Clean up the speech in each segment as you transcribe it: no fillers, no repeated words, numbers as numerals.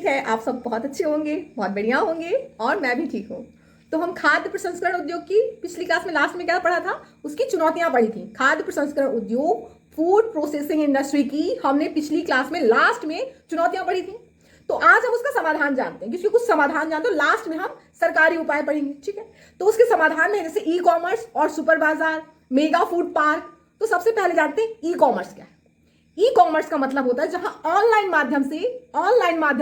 उम्मीद है आप सब बहुत अच्छे होंगे, बहुत बढ़िया होंगे और मैं भी ठीक हूँ। तो हम खाद्य प्रसंस्करण उद्योग की पिछली क्लास में लास्ट में क्या पढ़ा था, उसकी चुनौतियां पढ़ी थी। खाद्य प्रसंस्करण उद्योग, फूड प्रोसेसिंग इंडस्ट्री की हमने पिछली क्लास में लास्ट में चुनौतियां पढ़ी थी। तो आज हम उसका समाधान जानते हैं, क्योंकि कुछ समाधान जानते हो, लास्ट में हम सरकारी उपाय पढ़ेंगे। ठीक है, तो उसके समाधान में जैसे ई कॉमर्स और सुपर बाजार, मेगा फूड पार्क। तो सबसे पहले जानते हैं ई कॉमर्स क्या है। ई कॉमर्स का मतलब होता है जहां ऑनलाइन माध्यम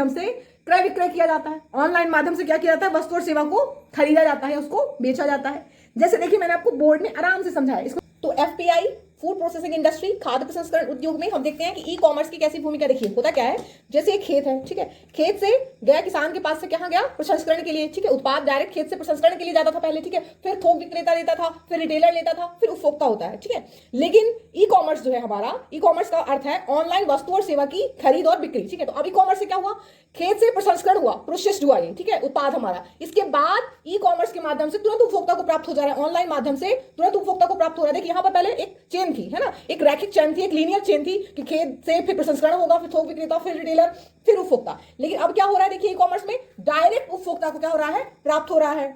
से क्रय विक्रय किया जाता है। ऑनलाइन माध्यम से क्या किया जाता है, वस्तु और सेवा को खरीदा जाता है, उसको बेचा जाता है। जैसे देखिए मैंने आपको बोर्ड में आराम से समझाया इसको। तो एफपीआई, फूड प्रोसेसिंग इंडस्ट्री, खाद्य प्रसंस्करण उद्योग में हम देखते हैं कि ई कॉमर्स की कैसी भूमिका। देखिए होता क्या है, जैसे एक खेत है, ठीक है, खेत से गया किसान के पास से कहां गया, प्रसंस्करण के लिए। ठीक है, उत्पाद डायरेक्ट खेत से प्रसंस्करण के लिए जाता था पहले, ठीक है, फिर थोक विक्रेता लेता था, फिर रिटेलर लेता था, फिर उपभोक्ता होता है। ठीक है, लेकिन ई कॉमर्स जो है हमारा, ई कॉमर्स का अर्थ है ऑनलाइन वस्तु और सेवा की खरीद और बिक्री। ठीक है, तो अब ई कॉमर्स से क्या हुआ, खेत से प्रसंस्करण हुआ, प्रोसेस्ड हुआ ये, ठीक है, उत्पाद हमारा। इसके बाद ई कॉमर्स के माध्यम से तुरंत उपभोक्ता को प्राप्त हो जा रहा है, ऑनलाइन माध्यम से तुरंत उपभोक्ता को प्राप्त हो रहा है। देखिए यहाँ पर पहले एक चेन थी, है ना, एक रैखिक चेन थी, एक लीनियर चेन थी कि खेत से फिर प्रसंस्करण होगा, फिर थोक विक्रेता, फिर रिटेलर, फिर उपभोक्ता। लेकिन अब क्या हो रहा है, देखिए ई कॉमर्स में डायरेक्ट उपभोक्ता को क्या हो रहा है, प्राप्त हो रहा है।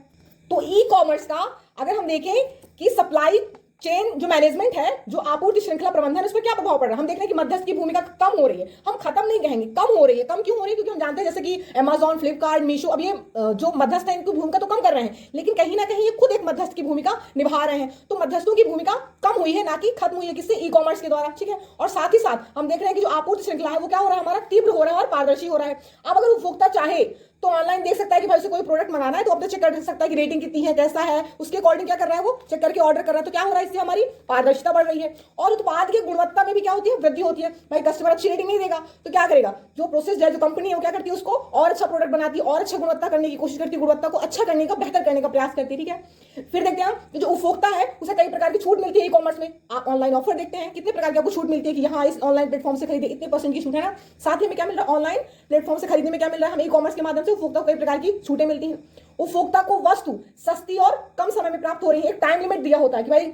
तो ई कॉमर्स का अगर हम देखें कि सप्लाई चेन जो मैनेजमेंट है, जो आपूर्ति श्रृंखला प्रबंधन, उस पर क्या प्रभाव पड़ रहा है। हम देख रहे हैं कि मध्यस्थ की भूमिका कम हो रही है। हम खत्म नहीं कहेंगे, कम हो रही है। कम क्यों हो रही है, क्योंकि हम जानते हैं जैसे कि अमेजॉन, फ्लिपकार्ट, मीशो, अब ये जो मध्यस्थ है इनकी भूमिका तो कम कर रहे हैं, लेकिन कहीं ना कहीं ये खुद एक मध्यस्थ की भूमिका निभा रहे हैं। तो मध्यस्थों की भूमिका कम हुई है, ना कि खत्म हुई है। किससे, ई कॉमर्स के द्वारा। ठीक है, और साथ ही साथ हम देख रहे हैं कि जो आपूर्ति श्रृंखला है वो क्या हो रहा है, हमारा तीव्र हो रहा है और पारदर्शी हो रहा है। अब अगर उपभोक्ता चाहे तो ऑनलाइन देख सकता है कि भाई उसे कोई प्रोडक्ट मंगाना है, तो अपने चेक कर सकता है कि रेटिंग कितनी है, कैसा है, उसके अकॉर्डिंग क्या कर रहा है, वो चेक करके ऑर्डर कर रहा है। तो क्या हो रहा है, इससे हमारी पारदर्शिता बढ़ रही है और उत्पाद की गुणवत्ता में भी क्या होती है, वृद्धि होती है। भाई कस्टमर अच्छी रेटिंग नहीं देगा तो क्या करेगा, जो प्रोसेस है, जो कंपनी है, वो क्या करती है, उसको और अच्छा प्रोडक्ट बनाती है और अच्छा गुणवत्ता करने की कोशिश करती है, गुणवत्ता को अच्छा करने का, बेहतर करने का प्रयास करती है। ठीक है, फिर देखते हैं जो उपभोक्ता है उसे कई प्रकार की छूट मिलती है ई कॉमर्स में। आप ऑनलाइन ऑफर देखते हैं, कितने प्रकार की आपको छूट मिलती है कि यहाँ इस ऑनलाइन प्लेटफॉर्म से खरीदे इतने % की छूट है ना। साथ ही में क्या मिल रहा है, ऑनलाइन प्लेटफॉर्म से खरीदने में क्या मिल रहा है, हमें ई कॉमर्स के माध्यम से उपभोक्ता को कई प्रकार की छूटें मिलती हैं। उपभोक्ता को वस्तु सस्ती और कम समय में प्राप्त हो रही है। एक टाइम लिमिट दिया होता है कि भाई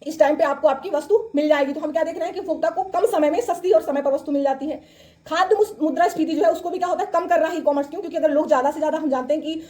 इस टाइम पे आपको आपकी वस्तु मिल जाएगी। तो हम क्या देख रहे हैं कि उपभोक्ता को कम समय में सस्ती और समय पर वस्तु मिल जाती है। खाद्य मुद्रास्फीति जो है उसको भी क्या होता है, कम कर रहा है ई कॉमर्स। क्यों, क्योंकि अगर लोग ज्यादा से ज्यादा, हम जानते हैं कि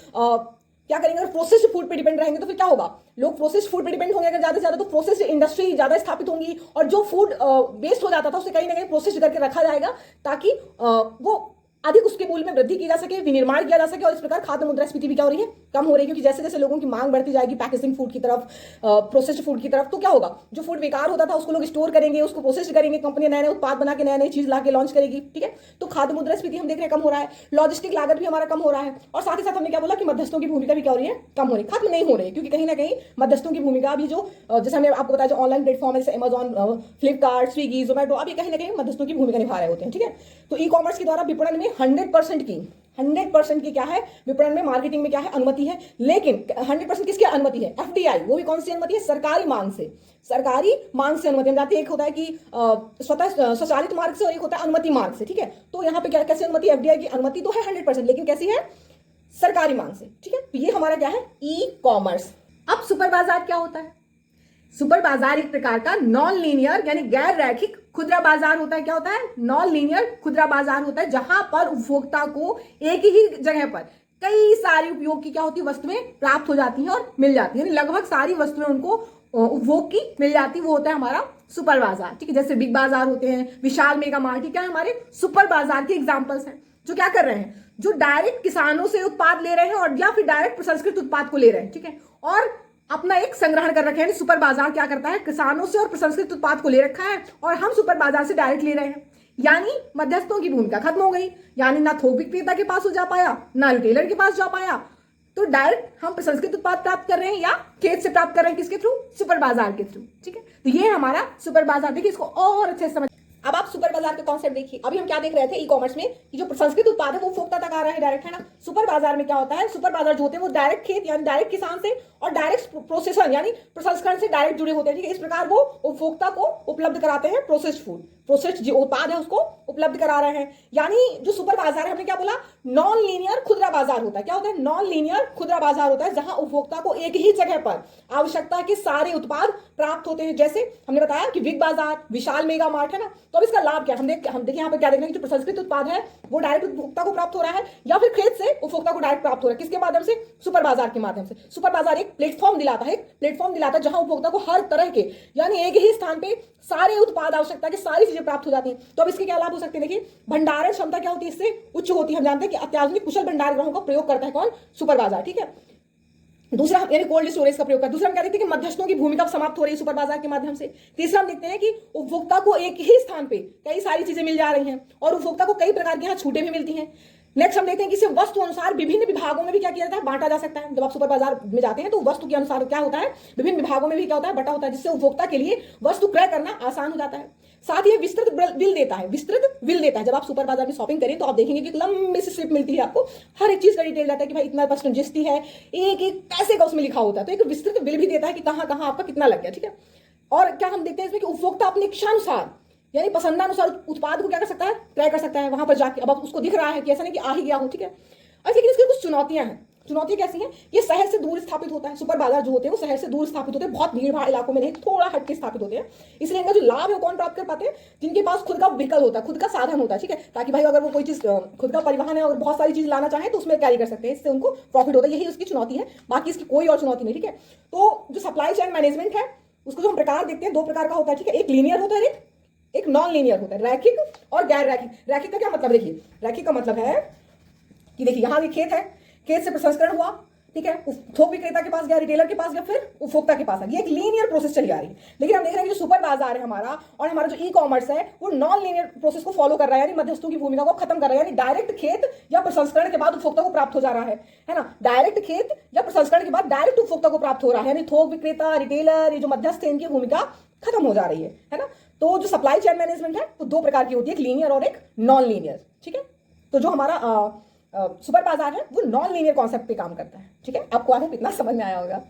क्या करेंगे, अगर प्रोसेस्ड फूड पे डिपेंड रहेंगे तो फिर क्या होगा, लोग प्रोसेस्ड फूड पे डिपेंड होंगे अगर ज्यादा से ज्यादा, तो प्रोसेस्ड इंडस्ट्री ज्यादा स्थापित होंगी और जो फूड वेस्ट हो जाता था उसे कहीं ना कहीं प्रोसेस्ड करके रखा जाएगा ताकि वो अधिक उसके मूल्य में वृद्धि की जा सके, विनिर्माण किया जा सके। और इस प्रकार खाद्य मुद्रास्फीति भी क्या हो रही है, कम हो रही है। क्योंकि जैसे जैसे लोगों की मांग बढ़ती जाएगी पैकेजिंग फूड की तरफ, प्रोसेस्ड फूड की तरफ, तो क्या होगा, जो फूड बेकार होता था उसको लोग स्टोर करेंगे, उसको प्रोसेस्ड करेंगे, कंपनी नए नए उत्पाद बना के नए नई चीज ला के लॉन्च करेगी। ठीक है, तो खाद्य मुद्रास्फीति हम देख रहे हैं कम हो रहा है। लॉजिस्टिक लागत भी हमारा कम हो रहा है। और साथ ही साथ हमने क्या बोला कि मध्यस्थों की भूमिका भी क्या हो रही है, कम हो रही है, खत्म नहीं हो रही है। क्योंकि कहीं ना कहीं मध्यस्थों की भूमिका अभी जो जैसे हमने आपको बताया, जो ऑनलाइन प्लेटफॉर्म है जैसे अमेजॉन, फ्लिपकार्ट, स्विगी, जोमेटो, अभी कहीं ना कहीं मध्यस्थों की भूमिका निभा रहे होते हैं। ठीक है, तो ई कॉमर्स के द्वारा विपणन में 100% की क्या है, विपणन में, मार्केटिंग में क्या है, अनुमति है। लेकिन 100% किसकी अनुमति है, एफडीआई, वो भी कौन सी अनुमति है, सरकारी मांग से। सरकारी मांग से अनुमति हम जानते हैं, एक होता है कि स्वतः स्वचालित मार्ग से और एक होता है अनुमति मार्ग से। ठीक है, तो यहाँ पे क्या, कैसी अनुमति, एफडीआई की अनुमति तो है 100%, लेकिन कैसी है, सरकारी मांग से। ठीक है, तो ये हमारा क्या है, ई कॉमर्स। अब सुपर बाजार क्या होता है, सुपर बाजार एक प्रकार का नॉन लीनियर यानी गैर रैखिक खुदरा बाजार होता है। क्या होता है, नॉन लीनियर खुदरा बाजार होता है, जहां पर उपभोक्ता को एक ही जगह पर कई सारी उपयोग की क्या होती है, वस्तुएं प्राप्त हो जाती हैं और मिल जाती है, लगभग सारी वस्तुएं उनको उपभोग की मिल जाती, वो होता है हमारा सुपर बाजार। ठीक है, जैसे बिग बाजार होते हैं, विशाल मेगा मार्ट, क्या है, हमारे सुपर बाजार के एग्जाम्पल्स हैं। जो क्या कर रहे हैं, जो डायरेक्ट किसानों से उत्पाद ले रहे हैं और या फिर डायरेक्ट प्रसंस्कृत उत्पाद को ले रहे हैं। ठीक है, और अपना एक संग्रहण कर रखे हैं। सुपर बाजार क्या करता है, किसानों से और प्रसंस्कृत उत्पाद को ले रखा है और हम सुपर बाजार से डायरेक्ट ले रहे हैं। यानी मध्यस्थों की भूमिका खत्म हो गई, यानी ना थोक विक्रेता के पास हो जा पाया, ना रिटेलर के पास जा पाया, तो डायरेक्ट हम प्रसंस्कृत उत्पाद प्राप्त कर रहे हैं या खेत से प्राप्त कर रहे हैं, किसके थ्रू, सुपर बाजार के थ्रू। ठीक है, तो ये हमारा सुपर बाजार। देखिए इसको और अच्छे से समझ। अब आप सुपर बाजार का कॉन्सेप्ट देखिए। अभी हम क्या देख रहे थे ई कॉमर्स में कि जो प्रसंस्कृत उत्पाद है वो उपभोक्ता तक आ रहा है डायरेक्ट, है ना। सुपर बाजार में क्या होता है, सुपर बाजार जो होते हैं वो डायरेक्ट खेत यानी डायरेक्ट किसान से और डायरेक्ट प्रोसेसन यानी प्रसंस्करण से डायरेक्ट जुड़े होते हैं, ठीक है। इस प्रकार वो उपभोक्ता को उपलब्ध कराते हैं प्रोसेस्ड फूड, प्रोसेस्ड जो उत्पाद है उसको उपलब्ध करा रहे हैं। यानी जो सुपर बाजार है, हमने क्या बोला, नॉन लीनियर खुदरा बाजार होता है। क्या होता है? नॉन लीनियर खुदरा बाजार होता है, जहां उपभोक्ता को एक ही जगह पर आवश्यकता के सारे उत्पाद प्राप्त होते हैं। जैसे हमने बताया कि बिग बाजार, विशाल मेगा मार्ट है ना। तो अब इसका लाभ क्या है? हम देखिए यहाँ पे क्या देख रहे हैं कि जो प्रसंस्कृत उत्पाद है वो डायरेक्ट उपभोक्ता को प्राप्त हो रहा है या फिर खेत से उपभोक्ता को डायरेक्ट प्राप्त हो रहा है। किसके माध्यम से? सुपर बाजार के माध्यम से। सुपर बाजार एक प्लेटफॉर्म दिलाता है, जहां उपभोक्ता को हर तरह के यानी एक ही स्थान पे सारे उत्पाद, आवश्यकता की सारी चीजें प्राप्त हो जाती हैं। तो अब इसके क्या लाभ हो सकते हैं? देखिए, भंडारण क्षमता क्या होती है इससे? उच्च होती है। हम जानते हैं कि अत्याधुनिक कुशल भंडार गृहों का प्रयोग करता है कौन? सुपर बाजार, ठीक है। दूसरा यानी कोल्ड स्टोरेज का प्रयोग कर। दूसरा हम क्या देखते हैं कि मध्यस्थों की भूमिका समाप्त हो रही है सुपर बाजार के माध्यम से। तीसरा हम देखते हैं कि उपभोक्ता को एक ही स्थान पे कई सारी चीजें मिल जा रही हैं और उपभोक्ता को कई प्रकार की यहाँ छूटें भी मिलती हैं। नेक्स्ट हम देखते हैं कि इसे वस्तु अनुसार विभिन्न विभागों में भी क्या किया जाता है? बांटा जा सकता है। जब आप सुपर बाजार में जाते हैं तो वस्तु के अनुसार क्या होता है? विभिन्न विभागों में भी क्या होता है? बटा होता है, जिससे उपभोक्ता के लिए वस्तु क्रय करना आसान हो जाता है। साथ ही विस्तृत बिल देता है। जब आप सुपर बाजार में शॉपिंग करें तो आप देखेंगे कि लंबी सी स्लिप मिलती है आपको, हर एक चीज का डिटेल रहता है कि भाई इतना परसेंट जीएसटी है, एक एक पैसे का उसमें लिखा होता है। तो एक विस्तृत बिल भी देता है कि कहाँ कहाँ आपका कितना लग गया, ठीक है। और क्या हम देखते हैं इसमें कि उपभोक्ता अपने इच्छानुसार यानी पसंदानुसार उत्पाद को क्या कर सकता है? क्रय कर सकता है वहां पर जाके। अब उसको दिख रहा है कि ऐसा नहीं कि आ ही गया हो, ठीक है। और लेकिन इसकी कुछ चुनौतियां हैं। चुनौतियां कैसी हैं? ये शहर से दूर स्थापित होता है। सुपर बाजार जो होते हैं वो शहर से दूर स्थापित होते हैं, बहुत भीड़ भाड़ इलाकों में नहीं, थोड़ा हटके स्थापित होते हैं। इसलिए इनका जो लाभ है वो कौन प्राप्त कर पाते हैं? जिनके पास खुद का व्हीकल होता है, खुद का साधन होता है, ठीक है। ताकि भाई अगर वो कोई चीज खुद का परिवहन है और बहुत सारी चीज लाना चाहे तो उसमें कैरी कर सकते हैं, इससे उनको प्रॉफिट होता है। यही उसकी चुनौती है, बाकी इसकी कोई और चुनौती नहीं, ठीक है। तो जो सप्लाई चेन मैनेजमेंट है उसको जो हम प्रकार देखते हैं, दो प्रकार का होता है, ठीक है। एक लीनियर होता है, एक नॉन लीनियर होता है, रैखिक और गैर रैखिक। रैखिक का क्या मतलब? देखिए, रैखिक का मतलब है कि देखिए यहाँ ये खेत है, खेत से प्रसंस्करण हुआ, ठीक है, थोक विक्रेता के पास गया, रिटेलर के पास गया, फिर उपभोक्ता के पास आ गया। एक लीनियर प्रोसेस चली आ रही है। लेकिन हम देख रहे हैं कि जो सुपर बाजार है हमारा और हमारा जो ई कॉमर्स है वो नॉन लीनियर प्रोसेस को फॉलो कर रहा है, यानी मध्यस्थों की भूमिका को खत्म कर रहा है। यानी डायरेक्ट खेत या प्रसंस्करण के बाद उपभोक्ता को प्राप्त हो जा रहा है ना। डायरेक्ट खेत या प्रसंस्करण के बाद डायरेक्ट उपभोक्ता को प्राप्त हो रहा है, यानी थोक विक्रेता, रिटेलर, ये जो मध्यस्थ है इनकी भूमिका खत्म हो जा रही है ना। तो जो सप्लाई चेन मैनेजमेंट है वो दो प्रकार की होती है, एक लीनियर और एक नॉन लीनियर, ठीक है। तो जो हमारा सुपर बाजार है वो नॉन लीनियर कॉन्सेप्ट पे काम करता है, ठीक है। आपको आगे कितना समझ में आया होगा।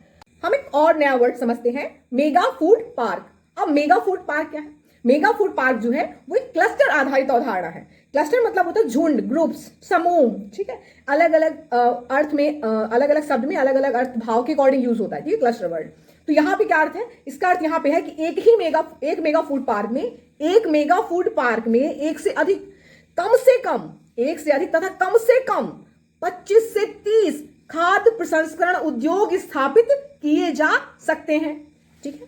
हम एक और नया वर्ड समझते हैं, मेगा फूड पार्क। अब मेगा फूड पार्क क्या है? मेगा फूड पार्क जो है वो एक क्लस्टर आधारित अवधारणा है। क्लस्टर मतलब होता है झुंड, ग्रुप्स, समूह, ठीक है। अलग अलग अर्थ में, अलग अलग शब्द में अलग अलग अर्थ भाव के अकॉर्डिंग यूज होता है, ठीक है, क्लस्टर वर्ड। तो यहाँ पे क्या अर्थ है? इसका अर्थ यहाँ पे है कि एक मेगा फूड पार्क में, एक से अधिक, कम से कम, एक से अधिक तथा कम से कम 25 से 30 खाद्य प्रसंस्करण उद्योग स्थापित किए जा सकते हैं, ठीक है।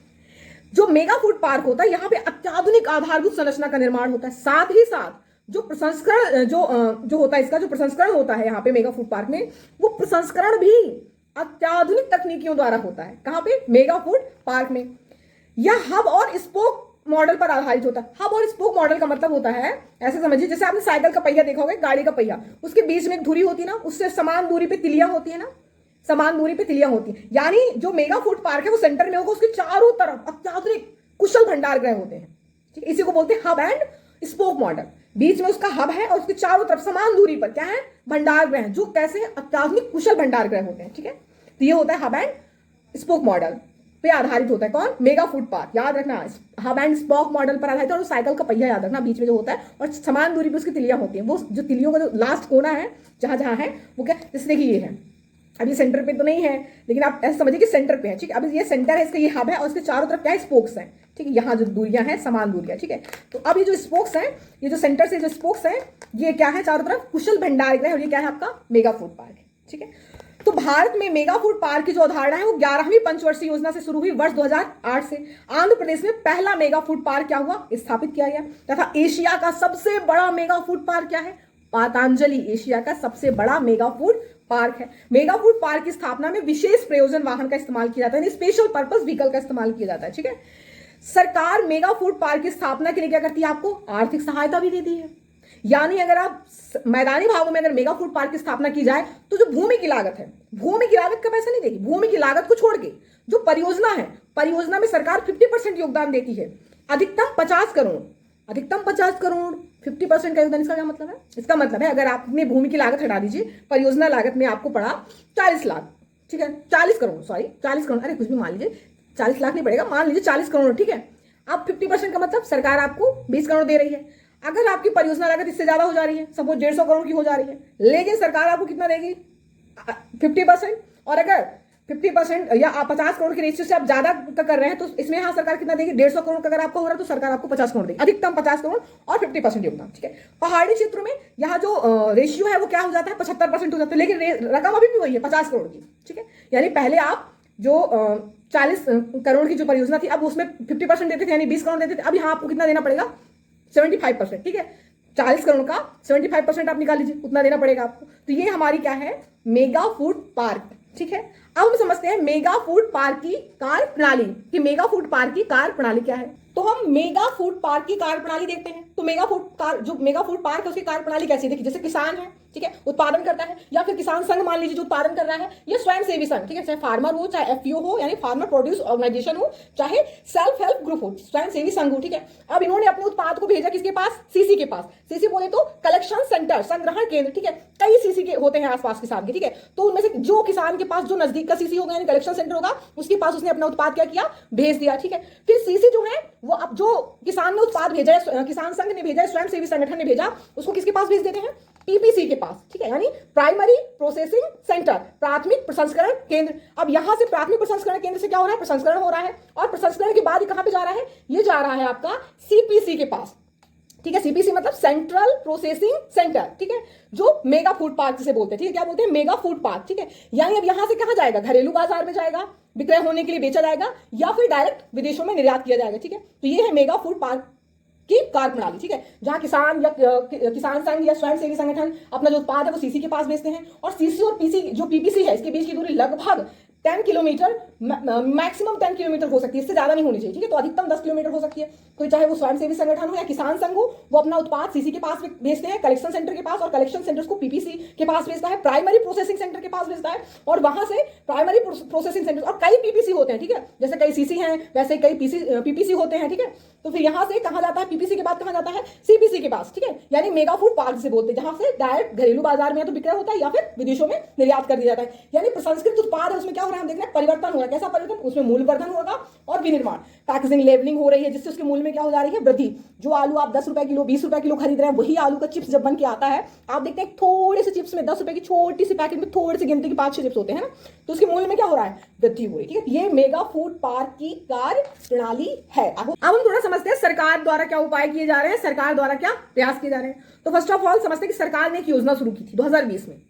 जो मेगा फूड पार्क होता है यहाँ पे अत्याधुनिक आधारभूत संरचना का निर्माण होता है। साथ ही साथ जो प्रसंस्करण जो होता है, इसका जो प्रसंस्करण होता है यहाँ पे मेगा फूड पार्क में, वो प्रसंस्करण भी अत्याधुनिक तकनीकियों द्वारा होता है। कहां पे? मेगा फूड पार्क में। यह हब और स्पोक मॉडल पर आधारित होता है। हब और स्पोक मॉडल का मतलब होता है, ऐसे समझिए जैसे आपने साइकिल का पहिया देखा होगा, गाड़ी का पहिया, उसके बीच में एक धुरी होती है ना, उससे समान दूरी पे तिलियां होती है ना, समान दूरी पे तिलियां होती है। यानी जो मेगा फूड पार्क है वो सेंटर में होगा, उसके चारों तरफ अत्याधुनिक कुशल भंडार गृह होते हैं, ठीक है। इसी को बोलते हैं हब एंड स्पोक मॉडल। बीच में उसका हब है और उसके चारों तरफ समान दूरी पर क्या है? भंडार गृह, जो कैसे अत्याधुनिक कुशल भंडार गृह होते हैं, ठीक है। तो ये होता है हब एंड स्पोक मॉडल पे आधारित होता है। कौन? Mega food park. याद रखना, हब एंड स्पोक मॉडल पर आधारित है। और साइकिल का पहिया याद रखना, बीच में जो होता है और समान दूरी पे उसकी तिलियां होती हैं। वो जो तिलियों का जो लास्ट कोना है, जहां जहां है वो क्या, जैसे देखिए ये है, अब ये सेंटर पे तो नहीं है लेकिन आप ऐसे समझिए कि सेंटर पे है, ठीक है। अब ये सेंटर है, इसका ये हब है और इसके चारों तरफ क्या है? स्पोक्स हैं, ठीक है। यहाँ जो दूरियां हैं समान दूरियां, ठीक है। तो अब ये जो स्पोक्स हैं, ये जो सेंटर से जो स्पोक्स हैं, ये क्या है? चारों तरफ कुशल भंडार गृह, और ये क्या है? आपका मेगा फूड पार्क है, ठीक है। तो भारत में मेगा फूड पार्क की जो अवधारणा है वो 11वीं पंचवर्षीय योजना से शुरू हुई वर्ष 2008 से। आंध्र प्रदेश में पहला मेगा फूड पार्क क्या हुआ? स्थापित किया गया। तथा एशिया का सबसे बड़ा मेगा फूड पार्क क्या है? पतंजलि एशिया का सबसे बड़ा मेगा फूड पार्क है। मेगा फूड पार्क की स्थापना में विशेष प्रयोजन वाहन का इस्तेमाल किया जाता है, स्पेशल पर्पस व्हीकल का इस्तेमाल किया जाता है, ठीक है। सरकार मेगा फूड पार्क की स्थापना के लिए क्या करती है? आपको आर्थिक सहायता भी देती है। यानी अगर आप मैदानी भागों में अगर मेगा फूड पार्क की स्थापना की जाए तो जो भूमि की लागत है, भूमि की लागत का पैसा नहीं देगी, भूमि की लागत को छोड़ के जो परियोजना है, परियोजना में सरकार 50% योगदान देती है। अधिकतम 50 करोड़, अधिकतम 50 करोड़, 50% का योगदान। इसका क्या मतलब है? इसका मतलब है अगर आपने भूमि की लागत हटा दीजिए, परियोजना लागत में आपको पड़ा 40 लाख, ठीक है, 40 करोड़, सॉरी 40 करोड़, अरे कुछ भी मान लीजिए, 40 लाख नहीं पड़ेगा, मान लीजिए 40 करोड़, ठीक है। अब 50% का मतलब सरकार आपको 20 करोड़ दे रही है। अगर आपकी परियोजना लागत इससे ज्यादा हो जा रही है, सपोज 150 करोड़ की हो जा रही है, लेकिन सरकार आपको कितना देगी, 50%। और अगर 50% या आप 50 करोड़ के रेशियो से आप ज्यादा का कर रहे हैं तो इसमें हाँ सरकार कितना देगी, 150 करोड़ का अगर आपको हो रहा है तो सरकार आपको 50 करोड़ देगी, अधिकतम 50 करोड़ और 50% योगदान, ठीक है। पहाड़ी क्षेत्रों में यहाँ जो रेशियो है वो क्या हो जाता है, 75% हो जाता है, लेकिन रकम अभी भी वही है 50 करोड़ की, ठीक है। यानी पहले आप जो 40 करोड़ की जो परियोजना थी, अब उसमें 50% देते थे, यानी 20 करोड़ देते थे, अब यहाँ आपको कितना देना पड़ेगा, 75%, ठीक है। 40 करोड़ का 75% आप निकाल लीजिए, उतना देना पड़ेगा आपको। तो ये हमारी क्या है, मेगा फूड पार्क, ठीक है। अब हम समझते हैं मेगा फूड पार्क की कार्य प्रणाली, कि मेगा फूड पार्क की कार्य प्रणाली क्या है। तो हम मेगा फूड पार्क की कार्य प्रणाली देखते हैं। तो मेगा फूड पार्क है उसकी कार्य प्रणाली कैसी है, देखिए, जैसे किसान है, ठीक है, उत्पादन करता है, या फिर किसान संघ मान लीजिए जो उत्पादन कर रहा है, या स्वयं सेवी संघ, ठीक है, चाहे फार्मर हो, चाहे एफपीओ हो यानी फार्मर प्रोड्यूस ऑर्गेनाइजेशन हो, चाहे सेल्फ हेल्प ग्रुप हो, स्वयं सेवी संघ हो, ठीक है। अब इन्होंने अपने उत्पाद को भेजा किसके पास, सीसी के पास। सीसी बोले तो कलेक्शन सेंटर, संग्रहण केंद्र, ठीक है। कई सीसी के होते हैं आसपास किसान के, ठीक है। तो उनमें से जो किसान के पास जो नजदीक का सीसी होगा यानी कलेक्शन सेंटर होगा, उसके पास उसने अपना उत्पाद क्या किया, भेज दिया, ठीक है। फिर सीसी जो है वो अब जो किसान ने उत्पाद भेजा है, किसान संघ ने भेजा है, स्वयं सेवी संगठन ने भेजा, उसको किसके पास भेज देते हैं, पीपीसी के पास, ठीक है, यानी प्राइमरी प्रोसेसिंग सेंटर, प्राथमिक प्रसंस्करण केंद्र। अब यहां से प्राथमिक प्रसंस्करण केंद्र से क्या हो रहा है, प्रसंस्करण हो रहा है, और प्रसंस्करण के बाद ये कहां पे जा रहा है, ये जा रहा है आपका सीपीसी के पास, ठीक है। सीपीसी मतलब सेंट्रल प्रोसेसिंग सेंटर, ठीक है, जो मेगा फूड पार्क जिसे बोलते हैं, ठीक है, क्या बोलते हैं, मेगा फूड पार्क, ठीक है। यानी अब यहां से कहां जाएगा, घरेलू बाजार में जाएगा, विक्रय होने के लिए बेचा जाएगा, या फिर डायरेक्ट विदेशों में निर्यात किया जाएगा, ठीक है। तो ये है मेगा फूड पार्क की कार्य प्रणाली, ठीक है, जहां किसान या किसान संघ या स्वयं सेवी संगठन अपना जो उत्पाद है वो सीसी के पास भेजते हैं, और सीसी और पीसी जो पीपीसी है इसके बीच की दूरी लगभग 10 किलोमीटर, मैक्सिमम 10 किलोमीटर हो सकती है, इससे ज्यादा नहीं होनी चाहिए, ठीक है। तो अधिकतम 10 किलोमीटर हो सकती है। तो चाहे वो स्वयं सेवी संगठन हो या किसान संघ हो, वो अपना उत्पाद सीसी के पास भेजते हैं, कलेक्शन सेंटर के पास, और कलेक्शन सेंटर को पीपीसी के पास भेजता है, प्राइमरी प्रोसेसिंग सेंटर के पास भेजता है, और वहां से प्राइमरी प्रोसेसिंग सेंटर, और कई पीपीसी होते हैं, ठीक है, जैसे कई सीसी हैं वैसे कई पीपीसी होते हैं, ठीक है। तो फिर यहां से कहां जाता है, पीपीसी के बाद कहां जाता है, सीपीसी के पास, ठीक है। यानी मेगा फूड पार्क से बोलते हैं, जहां से डायरेक्ट घरेलू बाजार में या तो विक्रय होता है या फिर विदेशों में निर्यात कर दिया जाता है। यानी प्रसंस्कृत उत्पाद है उसमें क्या हो रहा है, हम देख रहे हैं परिवर्तन हो रहा है। कैसा परिवर्तन, उसमें मूल्यवर्धन होगा और विनिर्माण, पैकेजिंग लेबलिंग हो रही है, जिससे उसके मूल्य में क्या हो जा रही है, वृद्धि। जो आलू आप 10 रुपए किलो 20 रुपए किलो खरीद रहे हैं, वही आलू का चिप्स जब बन के आता है, आप देखते हैं थोड़े से चिप्स में 10 रुपए की छोटी सी पैकेट में थोड़ी सी गिनती की 5-6 चिप्स होते हैं ना, तो उसके मूल्य में क्या हो रहा है, वृद्धि हो रही है, ठीक है। ये मेगा फूड पार्क की कार्य प्रणाली है। अब हम थोड़ा समझते हैं सरकार द्वारा क्या उपाय किए जा रहे हैं, सरकार द्वारा क्या प्रयास किए जा रहे हैं। तो फर्स्ट ऑफ ऑल समझते हैं कि सरकार ने एक योजना शुरू की थी 2020 में,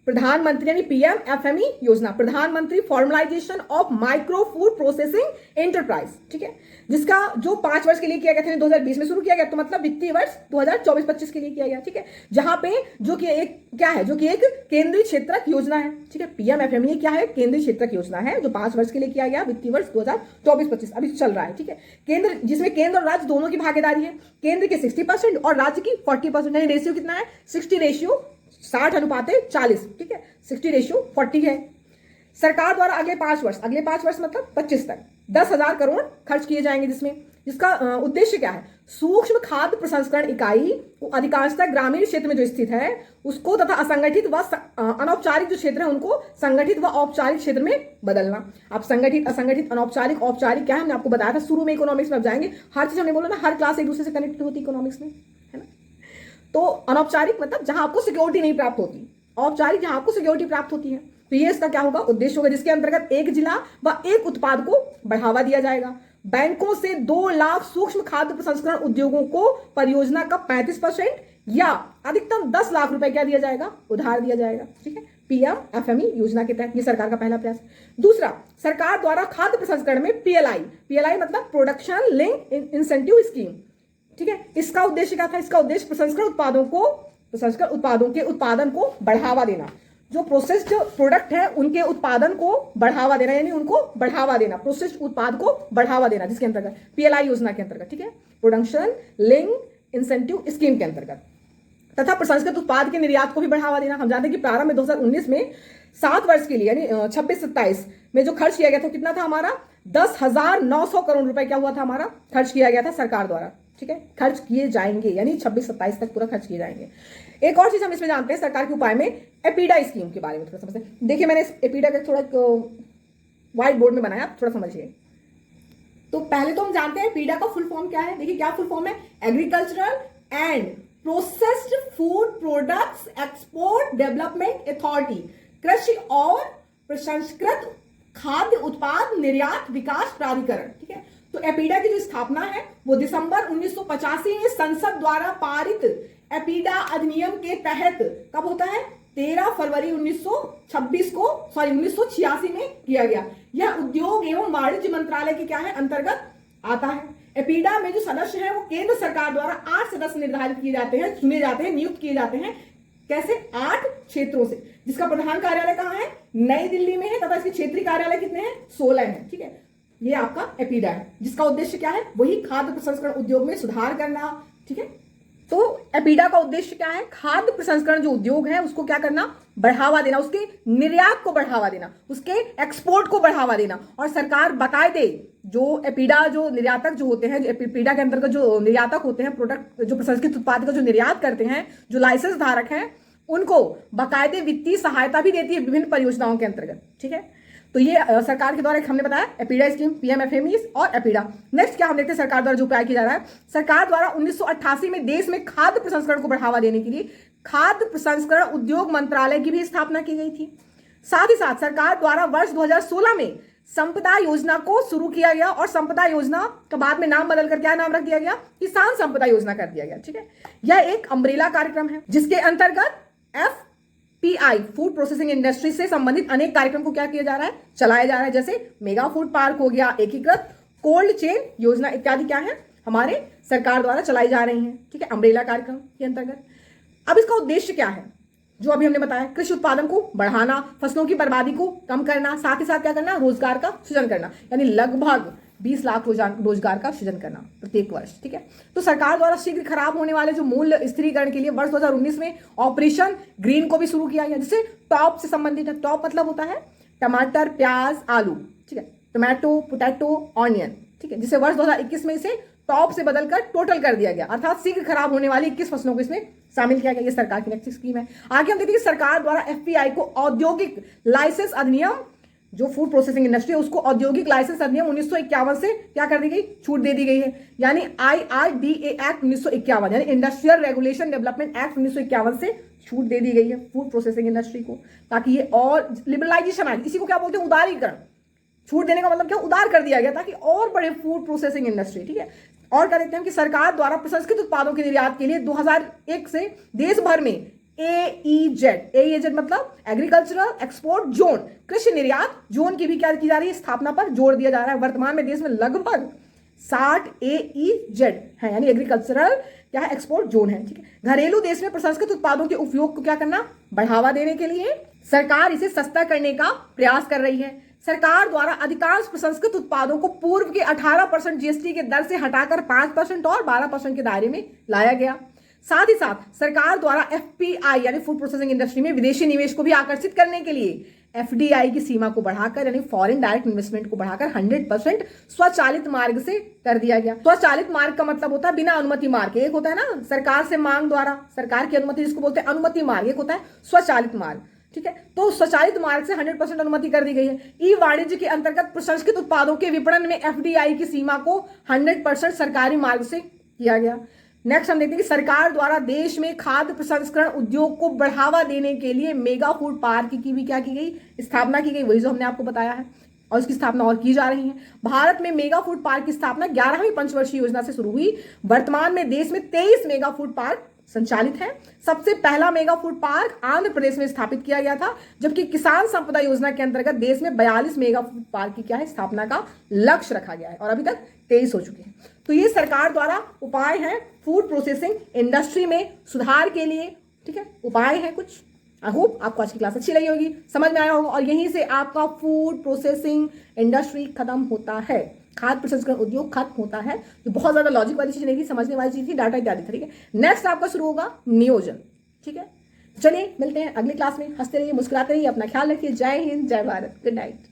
प्रधानमंत्री यानी पीएमएफएमई योजना, प्रधानमंत्री formalisation of micro food processing enterprise, ठीक है, जिसका जो 5 वर्ष के लिए किया गया था, 2020 में शुरू किया गया, तो मतलब वित्तीय वर्ष 2024-25 के लिए किया गया, ठीक है। जहां पे जो कि एक क्या है, जो कि एक केंद्रीय क्षेत्रक योजना है, ठीक है। पीएमएफएमई क्या है, केंद्रीय क्षेत्रक योजना है, जो 5 वर्ष के लिए किया गया, वित्तीय वर्ष 2024-25 अभी चल रहा है, ठीक है। केंद्र, जिसमें केंद्र और राज्य दोनों की भागीदारी है, केंद्र के 60% और राज्य की 40%, यानी रेशियो कितना है, 60:40, ठीक है, 60:40 है। सरकार द्वारा अगले 5 वर्ष मतलब 25 तक 10,000 करोड़ खर्च किए जाएंगे, जिसका उद्देश्य क्या है, सूक्ष्म खाद्य प्रसंस्करण इकाई अधिकांशतः ग्रामीण क्षेत्र में जो स्थित है उसको, तथा असंगठित व अनौपचारिक जो क्षेत्र है उनको संगठित व औपचारिक क्षेत्र में बदलना। आप संगठित, असंगठित, अनौपचारिक, औपचारिक क्या है, हमने आपको बताया था शुरू में इकोनॉमिक्स में, अब जाएंगे हर चीज, हमने बोला ना हर क्लास एक दूसरे से कनेक्टेड होती है इकोनॉमिक्स में, है ना। तो अनौपचारिक मतलब जहां आपको सिक्योरिटी नहीं प्राप्त होती, औपचारिक जहां आपको सिक्योरिटी प्राप्त होती है। तो ये इसका क्या होगा, उद्देश्य होगा, जिसके अंतर्गत एक जिला व एक उत्पाद को बढ़ावा दिया जाएगा। बैंकों से 2 लाख सूक्ष्म खाद्य प्रसंस्करण उद्योगों को परियोजना का 35% या अधिकतम 10 लाख रुपए क्या दिया जाएगा, उधार दिया जाएगा, ठीक है। पीएमएफएमई योजना के तहत ये सरकार का पहला प्रयास। दूसरा, सरकार द्वारा खाद्य प्रसंस्करण में पीएलआई मतलब प्रोडक्शन लिंक इंसेंटिव स्कीम, ठीक है। इसका उद्देश्य क्या था, इसका उद्देश्य प्रसंस्करण उत्पादों के उत्पादन को बढ़ावा देना, जो प्रोसेस्ड प्रोडक्ट है उनके उत्पादन को बढ़ावा देना, यानी उनको बढ़ावा देना, प्रोसेस्ड उत्पाद को बढ़ावा देना, जिसके अंतर्गत पीएलआई योजना के अंतर्गत, ठीक है, प्रोडक्शन लिंक इंसेंटिव स्कीम के अंतर्गत, तथा प्रसंस्कृत उत्पाद के निर्यात को भी बढ़ावा देना। हम जानते हैं कि प्रारंभ में 2019 में 7 वर्ष के लिए यानी 26-27 में जो खर्च किया गया था कितना था हमारा, 10,900 करोड़ रुपए क्या हुआ था हमारा, खर्च किया गया था सरकार द्वारा, ठीक है, खर्च किए जाएंगे, यानी 26-27 तक पूरा खर्च किए जाएंगे। एक और चीज हम इसमें जानते हैं सरकार के उपाय में, एपीडा स्कीम के बारे में थोड़ा समझते हैं। देखिए मैंने एपीडा का थोड़ा व्हाइट बोर्ड में बनाया, थोड़ा समझिए। तो पहले तो हम जानते हैं एपीडा का फुल फॉर्म क्या है। देखिए क्या फुल फॉर्म है, agricultural and processed food products export development authority, कृषि और प्रसंस्कृत खाद्य उत्पाद निर्यात विकास प्राधिकरण। ठीक है, तो एपीडा की जो स्थापना है वो दिसंबर 1985 में संसद द्वारा पारित एपीडा अधिनियम के तहत कब होता है, 13 फरवरी 1986 में किया गया। यह उद्योग एवं वाणिज्य मंत्रालय के क्या है, अंतर्गत आता है। एपीडा में जो सदस्य हैं वो केंद्र सरकार द्वारा 8 सदस्य निर्धारित किए जाते हैं, चुने जाते हैं, नियुक्त किए जाते हैं। कैसे, 8 क्षेत्रों से, जिसका प्रधान कार्यालय कहाँ है, नई दिल्ली में है, तथा इसके क्षेत्रीय कार्यालय कितने हैं, 16 हैं। ठीक है, ये आपका एपीडा है, जिसका उद्देश्य क्या है, वही खाद्य प्रसंस्करण उद्योग में सुधार करना। ठीक है, तो एपीडा का उद्देश्य क्या है, खाद्य प्रसंस्करण जो उद्योग है उसको क्या करना, बढ़ावा देना, उसके निर्यात को बढ़ावा देना, उसके एक्सपोर्ट को बढ़ावा देना। और सरकार बाकायदे जो एपीडा जो निर्यातक जो होते हैं, एपीडा के अंतर्गत जो निर्यातक होते हैं, प्रोडक्ट जो प्रसंस्कृत उत्पाद का जो निर्यात करते हैं, जो लाइसेंस धारक हैं, उनको बाकायदे वित्तीय सहायता भी देती है विभिन्न परियोजनाओं के अंतर्गत। ठीक है, तो ये सरकार के द्वारा हमने बताया एपीडा स्कीम, पीएमएफएमई और एपीडा। नेक्स्ट क्या हम देखते हैं सरकार द्वारा जो उपाय किया जा रहा है। सरकार द्वारा 1988 में देश में खाद्य प्रसंस्करण को बढ़ावा देने के लिए खाद्य प्रसंस्करण उद्योग मंत्रालय की भी स्थापना की गई थी। साथ ही साथ सरकार द्वारा वर्ष 2016 में संपदा योजना को शुरू किया गया, और संपदा योजना का बाद में नाम बदलकर क्या नाम रख दिया गया, किसान संपदा योजना कर दिया गया। ठीक है, यह एक अम्ब्रेला कार्यक्रम है जिसके अंतर्गत एफपीआई फूड प्रोसेसिंग इंडस्ट्री से संबंधित अनेक कार्यक्रम को क्या किया जा रहा है, चलाया जा रहा है। जैसे मेगा फूड पार्क हो गया, एकीकृत कोल्ड चेन योजना इत्यादि क्या है, हमारे सरकार द्वारा चलाई जा रही हैं। ठीक है, अम्ब्रेला कार्यक्रम के अंतर्गत। अब इसका उद्देश्य क्या है, जो अभी हमने बताया, कृषि उत्पादन को बढ़ाना, फसलों की बर्बादी को कम करना, साथ ही साथ क्या करना, रोजगार का सृजन करना, यानी लगभग 20 लाख रोजगार का सृजन करना प्रत्येक वर्ष। ठीक है, तो सरकार द्वारा शीघ्र खराब होने वाले जो मूल्य स्थिरीकरण के लिए वर्ष 2019 में ऑपरेशन ग्रीन को भी शुरू किया गया, जिससे टॉप से संबंधित है। टॉप मतलब होता है टमाटर, प्याज, आलू। ठीक है, टोमेटो, पोटैटो, ऑनियन। ठीक है, जिसे वर्ष 2021 में इसे टॉप से बदलकर टोटल कर दिया गया, अर्थात शीघ्र खराब होने वाली 21 फसलों को इसमें शामिल किया गया। ये सरकार की नेक्स्ट स्कीम है। आगे हम देखते हैं कि सरकार द्वारा एफपीआई को औद्योगिक लाइसेंस अधिनियम, जो फूड प्रोसेसिंग इंडस्ट्री है, उसको औद्योगिक लाइसेंस अधिनियम 1951 से क्या कर दी गई, छूट दे दी गई है। यानी IRDA एक्ट 1951, यानी इंडस्ट्रियल रेगुलेशन डेवलपमेंट एक्ट 1951 से छूट दे दी गई है फूड प्रोसेसिंग इंडस्ट्री को, ताकि ये और लिबरलाइजेशन आए। इसी को क्या बोलते हैं, उदारीकरण। छूट देने का मतलब क्या, उदार कर दिया गया ताकि और बड़े फूड प्रोसेसिंग इंडस्ट्री। ठीक है, और क्या देखते हैं कि सरकार द्वारा प्रसंस्कृत उत्पादों के निर्यात के लिए 2001 से देश भर में AEZ मतलब एग्रीकल्चरल एक्सपोर्ट जोन, कृषि निर्यात जोन की भी क्या की जा रही है, स्थापना पर जोर दिया जा रहा है। वर्तमान में देश में लगभग 60 AEZ है, यानी एग्रीकल्चरल क्या है, एक्सपोर्ट जोन है। ठीक है, घरेलू देश में प्रसंस्कृत उत्पादों के उपयोग को क्या करना, बढ़ावा देने के लिए सरकार इसे सस्ता करने का प्रयास कर रही है। सरकार द्वारा अधिकांश प्रसंस्कृत उत्पादों को पूर्व के 18% जीएसटी के दर से हटाकर 5% और 12% के दायरे में लाया गया। साथ ही साथ सरकार द्वारा एफपीआई यानी फूड प्रोसेसिंग इंडस्ट्री में विदेशी निवेश को भी आकर्षित करने के लिए एफडीआई की सीमा को बढ़ाकर, यानी फॉरेन डायरेक्ट इन्वेस्टमेंट को बढ़ाकर 100% स्वचालित मार्ग से कर दिया गया। स्वचालित मार्ग का मतलब होता है बिना अनुमति मार्ग। एक होता है ना सरकार से मांग द्वारा, सरकार की अनुमति जिसको बोलते हैं अनुमति मार्ग, एक होता है स्वचालित मार्ग। ठीक है, तो स्वचालित मार्ग से 100% अनुमति कर दी गई है। ई वाणिज्य के अंतर्गत प्रसंस्कृत उत्पादों के विपणन में एफडीआई की सीमा को 100% सरकारी मार्ग से किया गया। नेक्स्ट हम देखते हैं कि सरकार द्वारा देश में खाद्य प्रसंस्करण उद्योग को बढ़ावा देने के लिए मेगा फूड पार्क की भी क्या की गई, स्थापना की गई, वही जो हमने आपको बताया है, और इसकी स्थापना और की जा रही है। भारत में मेगा फूड पार्क की स्थापना 11वीं पंचवर्षीय योजना से शुरू हुई। वर्तमान में देश में 23 मेगा फूड पार्क संचालित है। सबसे पहला mega food park Andhra Pradesh में स्थापित किया गया था, जबकि किसान संपदा योजना के अंतर्गत देश में 42 मेगा फूड पार्क की क्या है, स्थापना का लक्ष्य रखा गया है, और अभी तक 23 हो चुके हैं। तो ये सरकार द्वारा उपाय है फूड प्रोसेसिंग इंडस्ट्री में सुधार के लिए। ठीक है, उपाय है कुछ। आई होप आपको आज की क्लास अच्छी लगी होगी, समझ में आया होगा, और यहीं से आपका फूड प्रोसेसिंग इंडस्ट्री खत्म होता है, खाद्य प्रसंस्करण उद्योग खत्म होता है। तो बहुत ज्यादा लॉजिक वाली चीज नहीं थी, समझने वाली चीज थी, डाटा इत्यादि था। ठीक है, नेक्स्ट आपका शुरू होगा नियोजन। ठीक है, चलिए मिलते हैं अगली क्लास में। हंसते रहिए, मुस्कुराते रहिए, अपना ख्याल रखिए। जय हिंद, जय भारत, गुड नाइट।